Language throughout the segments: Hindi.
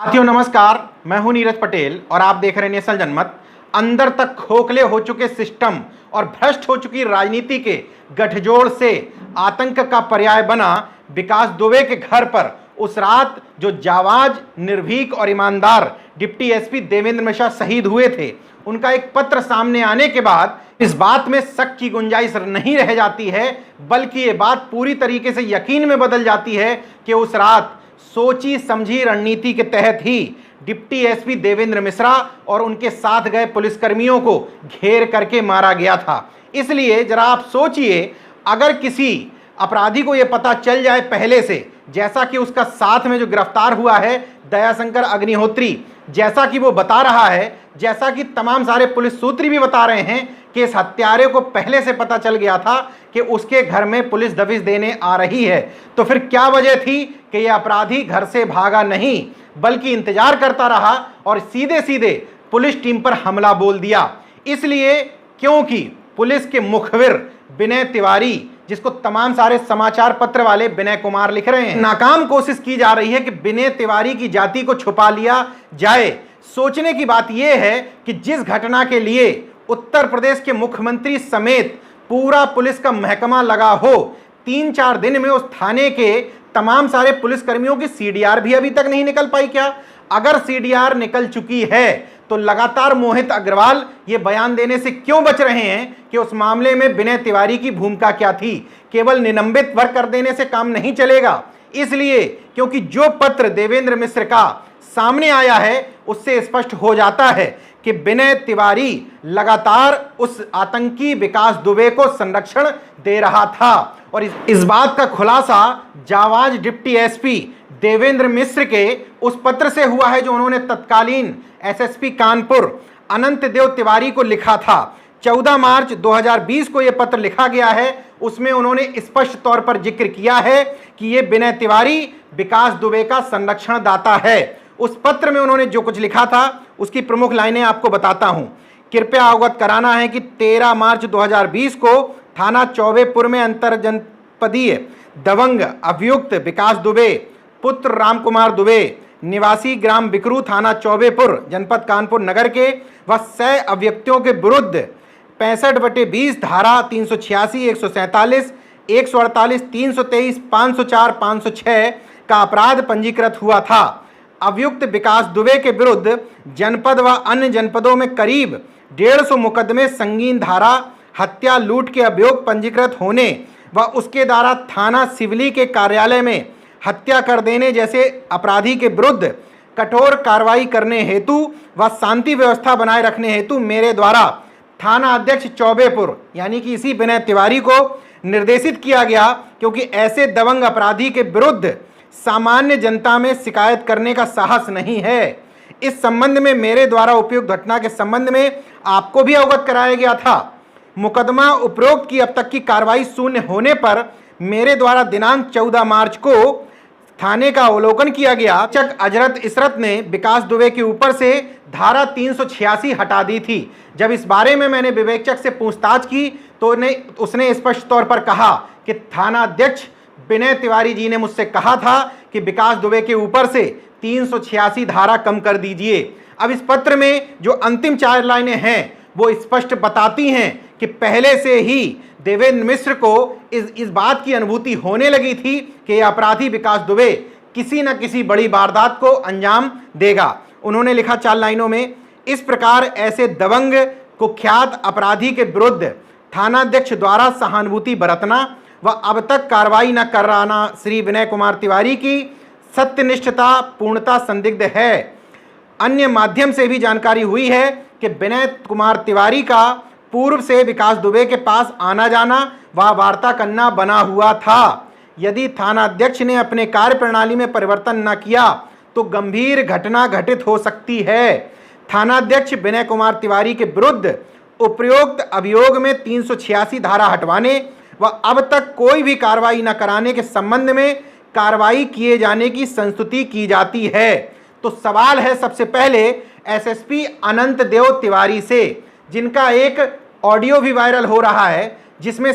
साथियों नमस्कार, मैं हूं नीरज पटेल और आप देख रहे हैं नेशनल जनमत। अंदर तक खोखले हो चुके सिस्टम और भ्रष्ट हो चुकी राजनीति के गठजोड़ से आतंक का पर्याय बना विकास दुबे के घर पर उस रात जो जाबाज, निर्भीक और ईमानदार डिप्टी एसपी देवेंद्र मिश्रा शहीद हुए थे, उनका एक पत्र सामने आने के बाद इस बात में शक की गुंजाइश नहीं रह जाती है, बल्कि ये बात पूरी तरीके से यकीन में बदल जाती है कि उस रात सोची समझी रणनीति के तहत ही डिप्टी एसपी देवेंद्र मिश्रा और उनके साथ गए पुलिसकर्मियों को घेर करके मारा गया था। इसलिए जरा आप सोचिए, अगर किसी अपराधी को यह पता चल जाए पहले से, जैसा कि उसका साथ में जो गिरफ्तार हुआ है दयाशंकर अग्निहोत्री, जैसा कि वो बता रहा है, जैसा कि तमाम सारे पुलिस सूत्र भी बता रहे हैं कि इस हत्यारे को पहले से पता चल गया था कि उसके घर में पुलिस दबिश देने आ रही है, तो फिर क्या वजह थी कि यह अपराधी घर से भागा नहीं, बल्कि इंतजार करता रहा और सीधे सीधे पुलिस टीम पर हमला बोल दिया। इसलिए क्योंकि पुलिस के मुखबिर विनय तिवारी, जिसको तमाम सारे समाचार पत्र वाले विनय कुमार लिख रहे हैं, नाकाम कोशिश की जा रही है कि विनय तिवारी की जाति को छुपा लिया जाए। सोचने की बात यह है कि जिस घटना के लिए उत्तर प्रदेश के मुख्यमंत्री समेत पूरा पुलिस का महकमा लगा हो, 3-4 दिन में उस थाने के तमाम सारे पुलिसकर्मियों की सीडीआर भी अभी तक नहीं निकल पाई क्या? अगर सीडीआर निकल चुकी है तो लगातार मोहित अग्रवाल ये बयान देने से क्यों बच रहे हैं कि उस मामले में विनय तिवारी की भूमिका क्या थी? केवल निलंबित वर्क कर देने से काम नहीं चलेगा। इसलिए क्योंकि जो पत्र देवेंद्र मिश्र का सामने आया है उससे स्पष्ट हो जाता है कि विनय तिवारी लगातार उस आतंकी विकास दुबे को संरक्षण दे रहा था। और इस बात का खुलासा जाबाज डिप्टी एसपी देवेंद्र मिश्र के उस पत्र से हुआ है जो उन्होंने तत्कालीन एसएसपी कानपुर अनंत देव तिवारी को लिखा था। 14 मार्च 2020 को यह पत्र लिखा गया है। उसमें उन्होंने स्पष्ट तौर पर जिक्र किया है कि यह विनय तिवारी विकास दुबे का संरक्षण दाता है। उस पत्र में उन्होंने जो कुछ लिखा था उसकी प्रमुख लाइनें आपको बताता हूं। कृपया अवगत कराना है कि 13 मार्च 2020 को थाना चौबेपुर में अंतर जनपदीय दबंग अभियुक्त विकास दुबे पुत्र रामकुमार दुबे निवासी ग्राम बिकरू थाना चौबेपुर जनपद कानपुर नगर के व 6 अभियुक्तों के विरुद्ध 65/20 धारा 386, 147, 148, 323, 504, 506 का अपराध पंजीकृत हुआ था। अभियुक्त विकास दुबे के विरुद्ध जनपद व अन्य जनपदों में करीब 150 मुकदमे संगीन धारा हत्या लूट के अभियोग पंजीकृत होने व उसके द्वारा थाना सिवली के कार्यालय में हत्या कर देने जैसे अपराधी के विरुद्ध कठोर कार्रवाई करने हेतु व शांति व्यवस्था बनाए रखने हेतु मेरे द्वारा थाना अध्यक्ष चौबेपुर यानी कि इसी विनय तिवारी को निर्देशित किया गया, क्योंकि ऐसे दबंग अपराधी के विरुद्ध सामान्य जनता में शिकायत करने का साहस नहीं है। इस संबंध में मेरे द्वारा उपयुक्त घटना के संबंध में आपको भी अवगत कराया गया था। मुकदमा उपरोक्त की अब तक की कार्रवाई शून्य होने पर मेरे द्वारा दिनांक 14 मार्च को थाने का अवलोकन किया गया। चक अजरत इसरत ने विकास दुबे के ऊपर से धारा 386 हटा दी थी। जब इस बारे में मैंने विवेचक से पूछताछ की तो उसने स्पष्ट तौर पर कहा कि थाना अध्यक्ष विनय तिवारी जी ने मुझसे कहा था कि विकास दुबे के ऊपर से 386 धारा कम कर दीजिए। अब इस पत्र में जो अंतिम 4 लाइनें हैं वो स्पष्ट बताती हैं कि पहले से ही देवेंद्र मिश्र को इस बात की अनुभूति होने लगी थी कि यह अपराधी विकास दुबे किसी न किसी बड़ी वारदात को अंजाम देगा। उन्होंने लिखा 4 लाइनों में, इस प्रकार ऐसे दबंग कुख्यात अपराधी के विरुद्ध थानाध्यक्ष द्वारा सहानुभूति बरतना व अब तक कार्रवाई न कराना श्री विनय कुमार तिवारी की सत्यनिष्ठता पूर्णता संदिग्ध है। अन्य माध्यम से भी जानकारी हुई है कि विनय कुमार तिवारी का पूर्व से विकास दुबे के पास आना जाना व वार्ता करना बना हुआ था। यदि थानाध्यक्ष ने अपने कार्य प्रणाली में परिवर्तन न किया तो गंभीर घटना घटित हो सकती है। थानाध्यक्ष विनय कुमार तिवारी के विरुद्ध उपरोक्त अभियोग में 386 धारा हटवाने व अब तक कोई भी कार्रवाई न कराने के संबंध में कार्रवाई किए जाने की संस्तुति की जाती है। तो सवाल है सबसे पहले एसएसपी अनंत देव तिवारी से, जिनका एक ऑडियो भी वायरल हो रहा है जिसमें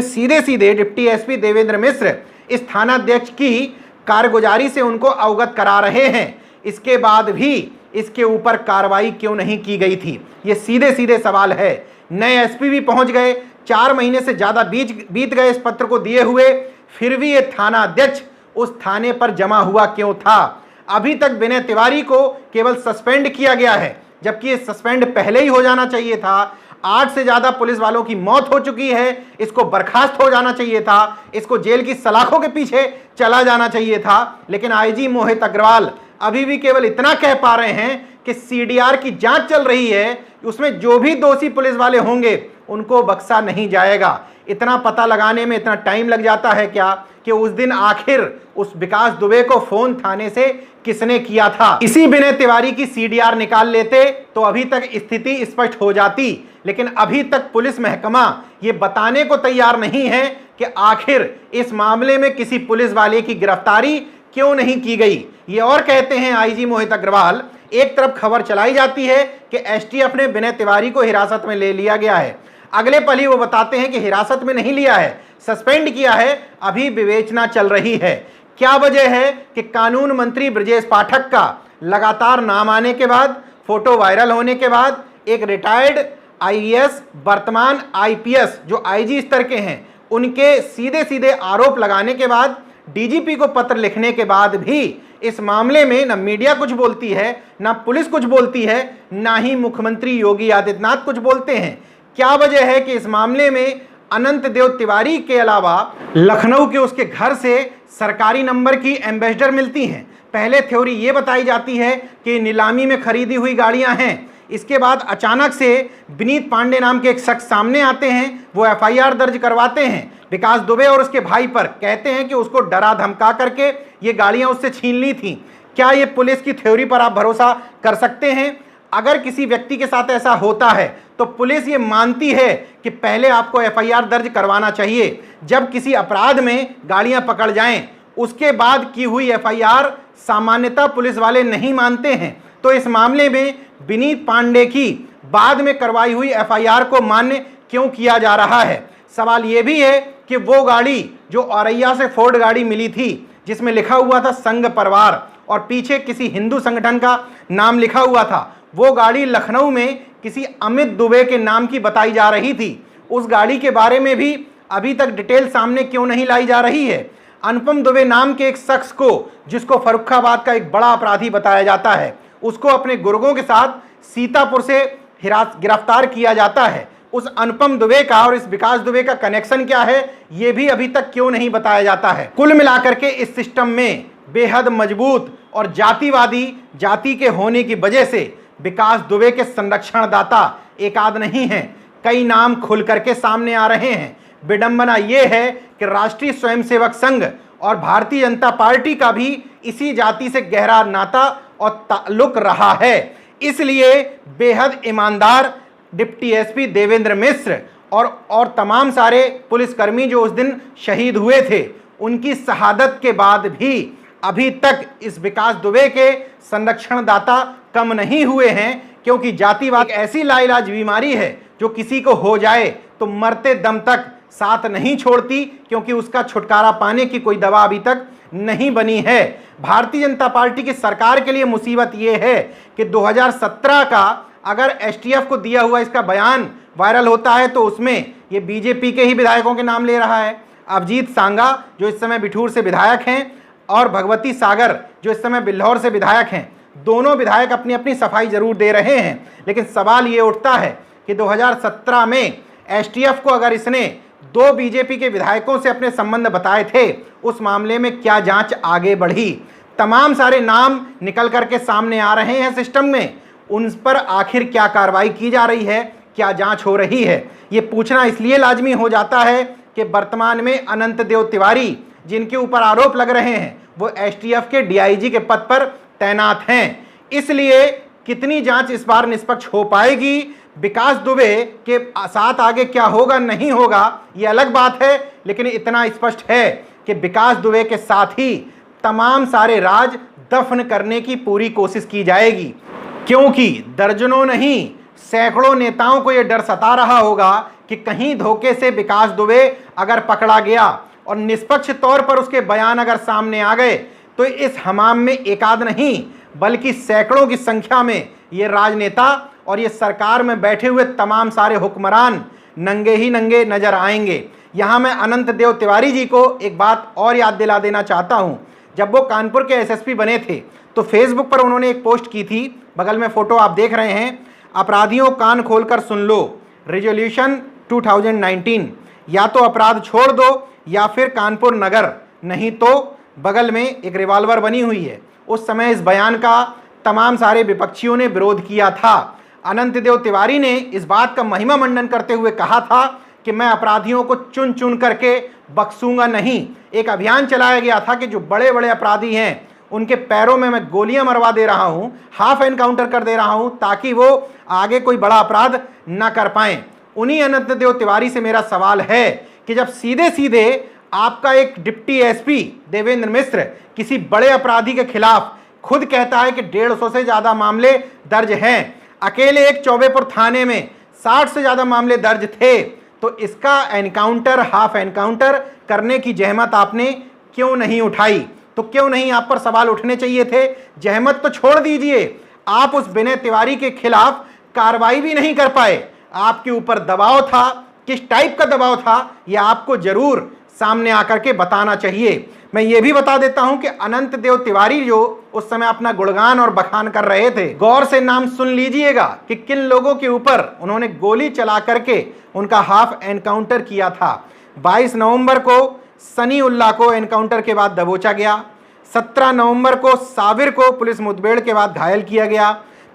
सीधे सीधे डिप्टी एसपी देवेंद्र मिश्र इस थानाध्यक्ष की कारगुजारी से उनको अवगत करा रहे हैं। इसके बाद भी इसके ऊपर कार्रवाई क्यों नहीं की गई थी? ये सीधे सीधे सवाल है। नए एसपी भी पहुंच गए, 4 महीने से ज्यादा बीत गए इस पत्र को दिए हुए, फिर भी ये थाना अध्यक्ष उस थाने पर जमा हुआ क्यों था? अभी तक विनय तिवारी को केवल सस्पेंड किया गया है, जबकि ये सस्पेंड पहले ही हो जाना चाहिए था। 8 से ज्यादा पुलिस वालों की मौत हो चुकी है, इसको बर्खास्त हो जाना चाहिए था, इसको जेल की सलाखों के पीछे चला जाना चाहिए था। लेकिन आईजी मोहित अग्रवाल अभी भी केवल इतना कह पा रहे हैं कि सीडीआर की जांच चल रही है, उसमें जो भी दोषी पुलिस वाले होंगे उनको बख्शा नहीं जाएगा। इतना पता लगाने में इतना टाइम लग जाता है क्या कि उस दिन आखिर उस विकास दुबे को फोन थाने से किसने किया था? इसी विनय तिवारी की सीडीआर निकाल लेते तो अभी तक स्थिति स्पष्ट हो जाती। लेकिन अभी तक पुलिस महकमा ये बताने को तैयार नहीं है कि आखिर इस मामले में किसी पुलिस वाले की गिरफ्तारी क्यों नहीं की गई। ये और कहते हैं आईजी मोहित अग्रवाल, एक तरफ खबर चलाई जाती है कि एसटीएफ ने विनय तिवारी को हिरासत में ले लिया गया है, अगले पल ही वो बताते हैं कि हिरासत में नहीं लिया है, सस्पेंड किया है, अभी विवेचना चल रही है। क्या वजह है कि कानून मंत्री ब्रजेश पाठक का लगातार नाम आने के बाद, फोटो वायरल होने के बाद, एक रिटायर्ड आईएएस वर्तमान आईपीएस जो आईजी स्तर के हैं उनके सीधे सीधे आरोप लगाने के बाद, डीजीपी को पत्र लिखने के बाद भी इस मामले में न मीडिया कुछ बोलती है, ना पुलिस कुछ बोलती है, ना ही मुख्यमंत्री योगी आदित्यनाथ कुछ बोलते हैं? क्या वजह है कि इस मामले में अनंत देव तिवारी के अलावा लखनऊ के उसके घर से सरकारी नंबर की एम्बेसडर मिलती हैं? पहले थ्योरी ये बताई जाती है कि नीलामी में खरीदी हुई गाड़ियां हैं, इसके बाद अचानक से विनीत पांडे नाम के एक शख्स सामने आते हैं, वो एफआईआर दर्ज करवाते हैं विकास दुबे और उसके भाई पर, कहते हैं कि उसको डरा धमका करके ये गाड़ियां उससे छीन ली थी। क्या ये पुलिस की थ्योरी पर आप भरोसा कर सकते हैं? अगर किसी व्यक्ति के साथ ऐसा होता है तो पुलिस ये मानती है कि पहले आपको एफआईआर दर्ज करवाना चाहिए। जब किसी अपराध में गाड़ियां पकड़ जाएं, उसके बाद की हुई एफआईआर सामान्यतः पुलिस वाले नहीं मानते हैं। तो इस मामले में विनीत पांडे की बाद में करवाई हुई एफआईआर को मान्य क्यों किया जा रहा है? सवाल यह भी है कि वो गाड़ी जो औरैया से फोर्ड गाड़ी मिली थी जिसमें लिखा हुआ था संघ परिवार और पीछे किसी हिंदू संगठन का नाम लिखा हुआ था, वो गाड़ी लखनऊ में किसी अमित दुबे के नाम की बताई जा रही थी। उस गाड़ी के बारे में भी अभी तक डिटेल सामने क्यों नहीं लाई जा रही है? अनुपम दुबे नाम के एक शख्स को, जिसको फर्रुखाबाद का एक बड़ा अपराधी बताया जाता है, उसको अपने गुर्गों के साथ सीतापुर से गिरफ्तार किया जाता है। उस अनुपम दुबे का और इस विकास दुबे का कनेक्शन क्या है, ये भी अभी तक क्यों नहीं बताया जाता है? कुल मिलाकर के इस सिस्टम में बेहद मजबूत और जातिवादी जाति के होने की वजह से विकास दुबे के संरक्षणदाता एक आध नहीं हैं, कई नाम खुल करके सामने आ रहे हैं। विडंबना यह है कि राष्ट्रीय स्वयंसेवक संघ और भारतीय जनता पार्टी का भी इसी जाति से गहरा नाता और ताल्लुक रहा है। इसलिए बेहद ईमानदार डिप्टी एसपी देवेंद्र मिश्र और तमाम सारे पुलिसकर्मी जो उस दिन शहीद हुए थे, उनकी शहादत के बाद भी अभी तक इस विकास दुबे के संरक्षणदाता कम नहीं हुए हैं, क्योंकि जातिवाद ऐसी लाइलाज बीमारी है जो किसी को हो जाए तो मरते दम तक साथ नहीं छोड़ती, क्योंकि उसका छुटकारा पाने की कोई दवा अभी तक नहीं बनी है। भारतीय जनता पार्टी की सरकार के लिए मुसीबत यह है कि 2017 का अगर एसटीएफ को दिया हुआ इसका बयान वायरल होता है तो उसमें ये बीजेपी के ही विधायकों के नाम ले रहा है। अभिजीत सांगा जो इस समय बिठूर से विधायक हैं और भगवती सागर जो इस समय बिल्हौर से विधायक हैं, दोनों विधायक अपनी अपनी सफाई जरूर दे रहे हैं। लेकिन सवाल ये उठता है कि 2017 में एसटीएफ को अगर इसने 2 बीजेपी के विधायकों से अपने संबंध बताए थे, उस मामले में क्या जांच आगे बढ़ी? तमाम सारे नाम निकल करके सामने आ रहे हैं सिस्टम में, उन पर आखिर क्या कार्रवाई की जा रही है, क्या जांच हो रही है? ये पूछना इसलिए लाजमी हो जाता है कि वर्तमान में अनंत देव तिवारी जिनके ऊपर आरोप लग रहे हैं वो एसटीएफ के डीआईजी के पद पर तैनात हैं। इसलिए कितनी जांच इस बार निष्पक्ष हो पाएगी, विकास दुबे के साथ आगे क्या होगा नहीं होगा ये अलग बात है, लेकिन इतना स्पष्ट है कि विकास दुबे के साथ ही तमाम सारे राज दफन करने की पूरी कोशिश की जाएगी, क्योंकि दर्जनों नहीं सैकड़ों नेताओं को यह डर सता रहा होगा कि कहीं धोखे से विकास दुबे अगर पकड़ा गया और निष्पक्ष तौर पर उसके बयान अगर सामने आ गए तो इस हमाम में एक आध नहीं बल्कि सैकड़ों की संख्या में ये राजनेता और ये सरकार में बैठे हुए तमाम सारे हुक्मरान नंगे ही नंगे नजर आएंगे। यहां मैं अनंत देव तिवारी जी को एक बात और याद दिला देना चाहता हूं। जब वो कानपुर के एसएसपी बने थे तो फेसबुक पर उन्होंने एक पोस्ट की थी, बगल में फोटो आप देख रहे हैं, अपराधियों कान खोलकर सुन लो, रेजोल्यूशन 2019, या तो अपराध छोड़ दो या फिर कानपुर नगर, नहीं तो बगल में एक रिवॉल्वर बनी हुई है। उस समय इस बयान का तमाम सारे विपक्षियों ने विरोध किया था। अनंत देव तिवारी ने इस बात का महिमा मंडन करते हुए कहा था कि मैं अपराधियों को चुन चुन करके बख्सूंगा नहीं। एक अभियान चलाया गया था कि जो बड़े बड़े अपराधी हैं उनके पैरों में मैं गोलियां मरवा दे रहा हूं, हाफ एनकाउंटर कर दे रहा हूं, ताकि वो आगे कोई बड़ा अपराध ना कर पाएं। उन्हीं अनंत देव तिवारी से मेरा सवाल है कि जब सीधे सीधे आपका एक डिप्टी एसपी देवेंद्र मिश्र किसी बड़े अपराधी के खिलाफ खुद कहता है कि 150 से ज्यादा मामले दर्ज हैं, अकेले एक चौबेपुर थाने में 60 से ज्यादा मामले दर्ज थे, तो इसका एनकाउंटर हाफ एनकाउंटर करने की जहमत आपने क्यों नहीं उठाई? तो क्यों नहीं आप पर सवाल उठने चाहिए थे? जहमत तो छोड़ दीजिए, आप उस विनय तिवारी के खिलाफ कार्रवाई भी नहीं कर पाए। आपके ऊपर दबाव था, किस टाइप का दबाव था यह आपको जरूर सामने आकर के बताना चाहिए। मैं ये भी बता देता हूं कि अनंत देव तिवारी जो उस समय अपना गुणगान और बखान कर रहे थे, गौर से नाम सुन लीजिएगा कि किन लोगों के ऊपर उन्होंने गोली चला करके उनका हाफ एनकाउंटर किया था। 22 नवंबर को सनी उल्ला को एनकाउंटर के बाद दबोचा गया। 17 नवंबर को साबिर को पुलिस मुठभेड़ के बाद घायल किया गया।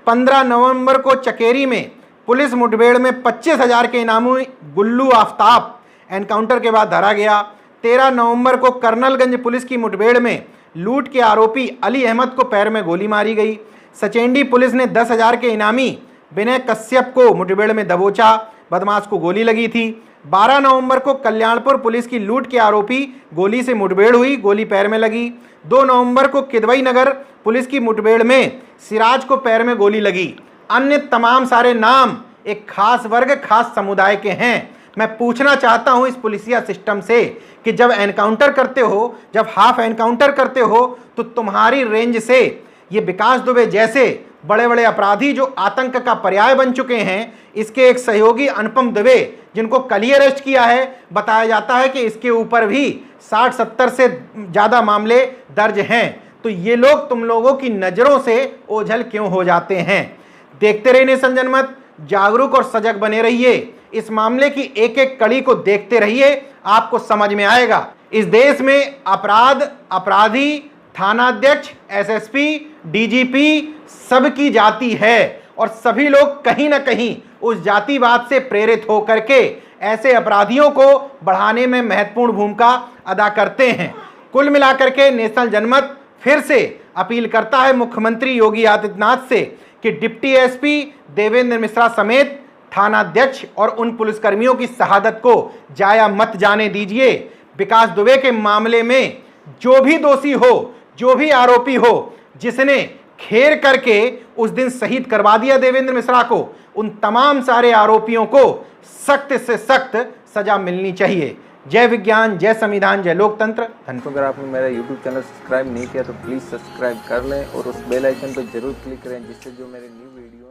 15 नवंबर को चकेरी में पुलिस मुठभेड़ में 25,000 के इनामी गुल्लू आफ्ताब एनकाउंटर के बाद धरा गया। 13 नवंबर को कर्नलगंज पुलिस की मुठभेड़ में लूट के आरोपी अली अहमद को पैर में गोली मारी गई। सचेंडी पुलिस ने 10,000 के इनामी विनय कश्यप को मुठभेड़ में दबोचा, बदमाश को गोली लगी थी। 12 नवंबर को कल्याणपुर पुलिस की लूट के आरोपी गोली से मुठभेड़ हुई, गोली पैर में लगी। 2 नवंबर को किदवई नगर पुलिस की मुठभेड़ में सिराज को पैर में गोली लगी। अन्य तमाम सारे नाम एक खास वर्ग, खास समुदाय के हैं। मैं पूछना चाहता हूं इस पुलिसिया सिस्टम से कि जब एनकाउंटर करते हो, जब हाफ एनकाउंटर करते हो, तो तुम्हारी रेंज से ये विकास दुबे जैसे बड़े बड़े अपराधी जो आतंक का पर्याय बन चुके हैं, इसके एक सहयोगी अनुपम दुबे जिनको कल ही अरेस्ट किया है, बताया जाता है कि इसके ऊपर भी 60-70 से ज़्यादा मामले दर्ज हैं। तो ये लोग तुम लोगों की नज़रों से ओझल क्यों हो जाते हैं? देखते रहिए नेशन जनमत, जागरूक और सजग बने रहिए। इस मामले की एक एक कड़ी को देखते रहिए, आपको समझ में आएगा। इस देश में अपराध, अपराधी, थानाध्यक्ष, एसएसपी, डीजीपी सबकी जाति है और सभी लोग कहीं ना कहीं उस जातिवाद से प्रेरित होकर के ऐसे अपराधियों को बढ़ाने में महत्वपूर्ण भूमिका अदा करते हैं। कुल मिलाकर के नेशनल जनमत फिर से अपील करता है मुख्यमंत्री योगी आदित्यनाथ से कि डिप्टी एसपी देवेंद्र मिश्रा समेत थानाध्यक्ष और उन पुलिसकर्मियों की शहादत को जाया मत जाने दीजिए। विकास दुबे के मामले में जो भी दोषी हो, जो भी आरोपी हो, जिसने खेर करके उस दिन शहीद करवा दिया देवेंद्र मिश्रा को, उन तमाम सारे आरोपियों को सख्त से सख्त सजा मिलनी चाहिए। जय विज्ञान, जय संविधान, जय लोकतंत्र। धन्यवाद। अगर आपने मेरा YouTube चैनल सब्सक्राइब नहीं किया तो प्लीज़ सब्सक्राइब कर लें और उस बेल आइकन पर जरूर क्लिक करें, जिससे जो मेरे न्यू वीडियो